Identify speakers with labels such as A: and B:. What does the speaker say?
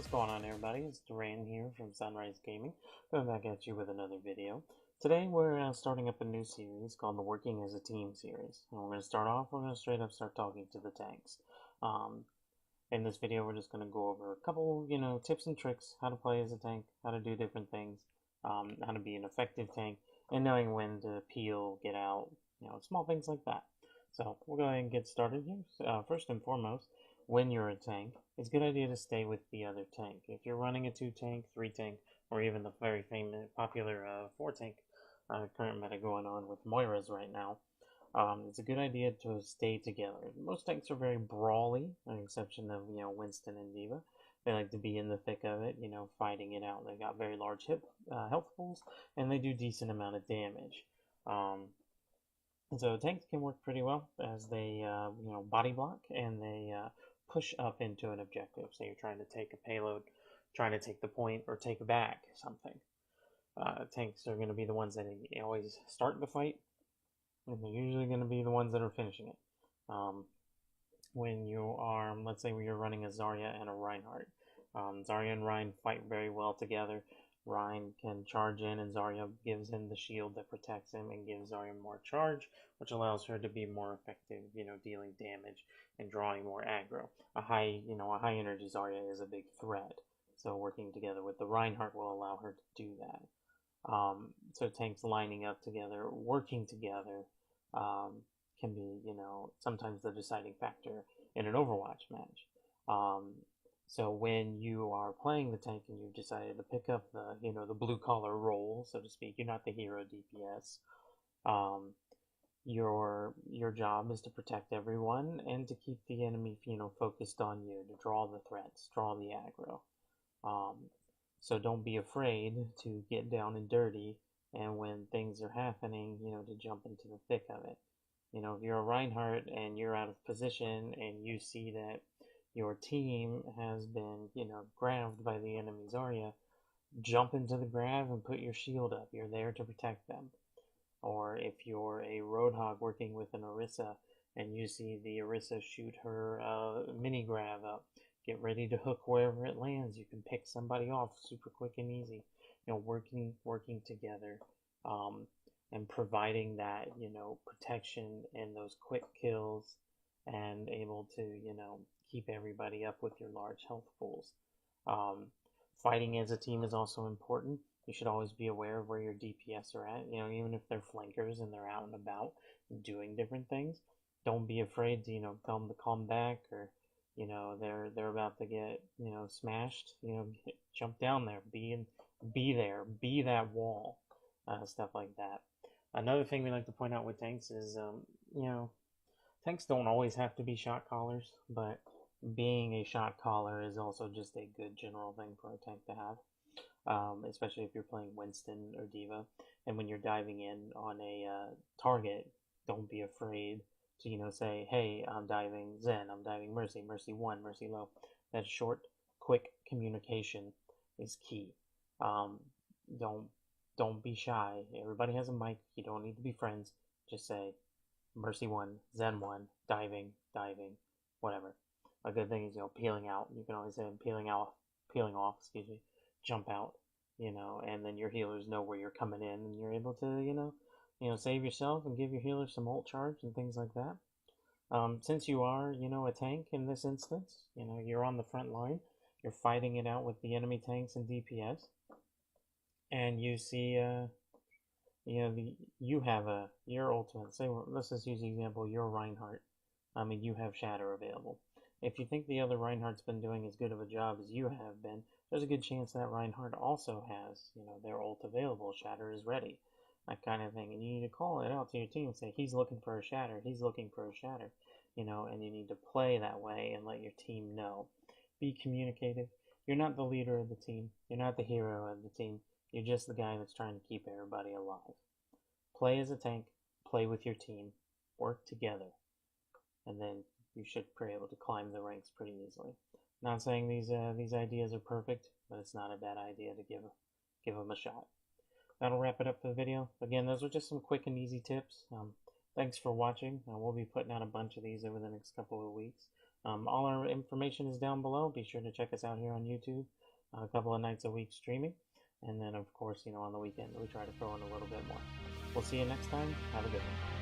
A: What's going on, everybody? It's Doran here from Sunrise Gaming, coming back at you with another video. Today we're starting up a new series called the Working as a Team series. And we're going to start off, we're going to straight up start talking to the tanks. In this video we're just going to go over a couple, tips and tricks, how to play as a tank, how to do different things, how to be an effective tank, and knowing when to peel, get out, small things like that. So we'll go ahead and get started here. First and foremost, when you're a tank, it's a good idea to stay with the other tank. If you're running a 2-tank, 3-tank, or even the very famous, popular 4-tank current meta going on with Moiras right now, it's a good idea to stay together. Most tanks are very brawly, with the exception of Winston and D.Va. They like to be in the thick of it, fighting it out. They got very large health pools, and they do decent amount of damage. So tanks can work pretty well as they, body block, and they push up into an objective. So you're trying to take a payload, trying to take the point, or take back something. Tanks are going to be the ones that always start the fight, and they're usually going to be the ones that are finishing it. When you are, let's say when you're running a Zarya and a Reinhardt, Zarya and Rein fight very well together. Rein can charge in, and Zarya gives him the shield that protects him and gives Zarya more charge, which allows her to be more effective, dealing damage and drawing more aggro. A high energy Zarya is a big threat, so working together with the Reinhardt will allow her to do that. So tanks lining up together, working together, can be, sometimes the deciding factor in an Overwatch match. So when you are playing the tank and you've decided to pick up the, the blue collar role, so to speak, you're not the hero DPS. Your job is to protect everyone and to keep the enemy, focused on you, to draw the threats, draw the aggro. So don't be afraid to get down and dirty, and when things are happening, to jump into the thick of it. If you're a Reinhardt and you're out of position and you see that your team has been, grabbed by the enemy Zarya, jump into the grab and put your shield up. You're there to protect them. Or if you're a Roadhog working with an Orisa and you see the Orisa shoot her mini grab up, get ready to hook wherever it lands. You can pick somebody off super quick and easy. Working together, and providing that, protection and those quick kills, and able to, keep everybody up with your large health pools. Fighting as a team is also important. You should always be aware of where your DPS are at, even if they're flankers and they're out and about doing different things. Don't be afraid to, tell them to come back, or, they're about to get, smashed, jump down there, be there, be that wall, stuff like that. Another thing we like to point out with tanks is, tanks don't always have to be shot callers, but being a shot caller is also just a good general thing for a tank to have, especially if you're playing Winston or D.Va. And when you're diving in on a target, don't be afraid to, say, hey, I'm diving Zen, I'm diving Mercy, Mercy 1, Mercy low. That short, quick communication is key. Don't be shy. Everybody has a mic. You don't need to be friends. Just say, Mercy 1, Zen 1, diving, whatever. A good thing is, peeling out. You can always say peeling off, jump out, and then your healers know where you're coming in, and you're able to, save yourself and give your healers some ult charge and things like that. Since you are, a tank in this instance, you're on the front line, you're fighting it out with the enemy tanks and DPS, and you see, you have your ultimate. Say, let's just use the example, you're Reinhardt. You have Shatter available. If you think the other Reinhardt's been doing as good of a job as you have been, there's a good chance that Reinhardt also has, their ult available. Shatter is ready, that kind of thing. And you need to call it out to your team and say, he's looking for a Shatter, he's looking for a Shatter, and you need to play that way and let your team know. Be communicative. You're not the leader of the team. You're not the hero of the team. You're just the guy that's trying to keep everybody alive. Play as a tank, play with your team, work together, and then you should be able to climb the ranks pretty easily. Not saying these ideas are perfect, but it's not a bad idea to give them a shot. That'll wrap it up for the video. Again, those are just some quick and easy tips. Thanks for watching. We'll be putting out a bunch of these over the next couple of weeks. All our information is down below. Be sure to check us out here on YouTube a couple of nights a week streaming. And then, of course, on the weekend, we try to throw in a little bit more. We'll see you next time. Have a good one.